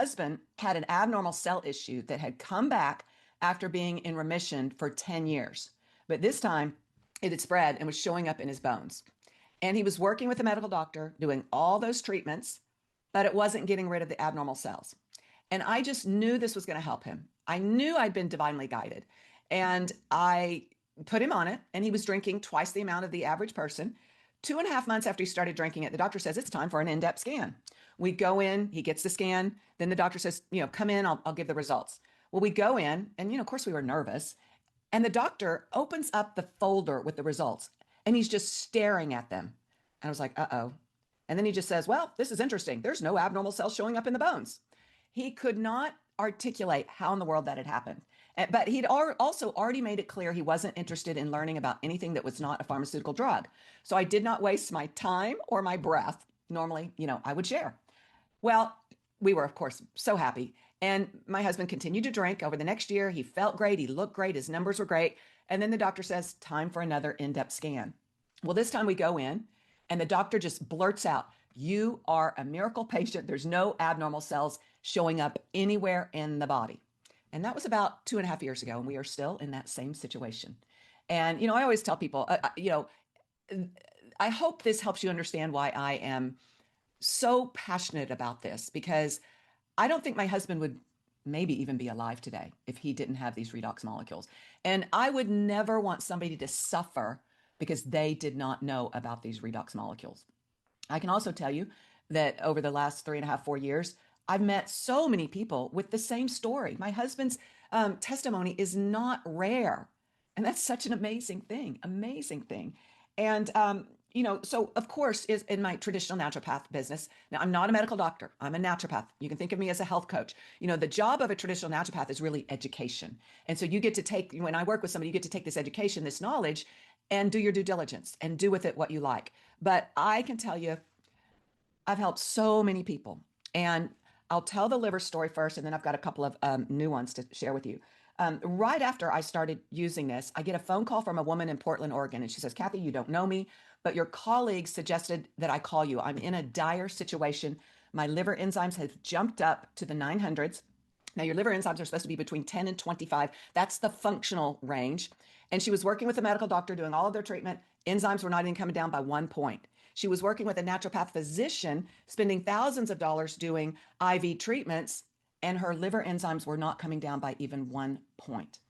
husband had an abnormal cell issue that had come back after being in remission for 10 years. But this time it had spread and was showing up in his bones. And he was working with a medical doctor doing all those treatments, but it wasn't getting rid of the abnormal cells. And I just knew this was going to help him. I knew I'd been divinely guided. And I put him on it, and he was drinking twice the amount of the average person. 2.5 months after he started drinking it, the doctor says it's time for an in-depth scan. We go in, he gets the scan. Then the doctor says, come in, I'll give the results. Well, we go in, and, of course we were nervous. And the doctor opens up the folder with the results, and he's just staring at them. And I was like, uh-oh. And then he just says, well, this is interesting. There's no abnormal cells showing up in the bones. He could not articulate how in the world that had happened. But he'd also already made it clear he wasn't interested in learning about anything that was not a pharmaceutical drug. So I did not waste my time or my breath. Normally, I would share. Well, we were, of course, so happy. And my husband continued to drink over the next year. He felt great. He looked great. His numbers were great. And then the doctor says, time for another in-depth scan. Well, this time we go in and the doctor just blurts out, you are a miracle patient. There's no abnormal cells showing up anywhere in the body. And that was about 2.5 years ago. And we are still in that same situation. And, I always tell people, I hope this helps you understand why I am so passionate about this, because I don't think my husband would maybe even be alive today if he didn't have these redox molecules. And I would never want somebody to suffer because they did not know about these redox molecules. I can also tell you that over the last 3.5, 4 years, I've met so many people with the same story. My husband's testimony is not rare. And that's such an amazing thing, And, so of course, is in my traditional naturopath business. Now, I'm not a medical doctor. I'm a naturopath. You can think of me as a health coach. The job of a traditional naturopath is really education. And so you get to take, when I work with somebody, you get to take this education, this knowledge, and do your due diligence and do with it what you like. But I can tell you, I've helped so many people. And I'll tell the liver story first, and then I've got a couple of new ones to share with you. Right after I started using this, I get a phone call from a woman in Portland, Oregon, and she says, Kathy, you don't know me, but your colleague suggested that I call you. I'm in a dire situation. My liver enzymes have jumped up to the 900s. Now, your liver enzymes are supposed to be between 10 and 25. That's the functional range. And she was working with a medical doctor doing all of their treatment. Enzymes were not even coming down by 1 point. She was working with a naturopath physician, spending thousands of dollars doing IV treatments, and her liver enzymes were not coming down by even 1 point.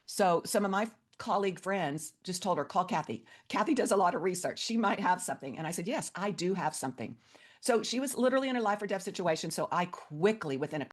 So some of my colleague friends just told her, call Kathy. Kathy does a lot of research. She might have something. And I said, yes, I do have something. So she was literally in a life or death situation. So I quickly, within a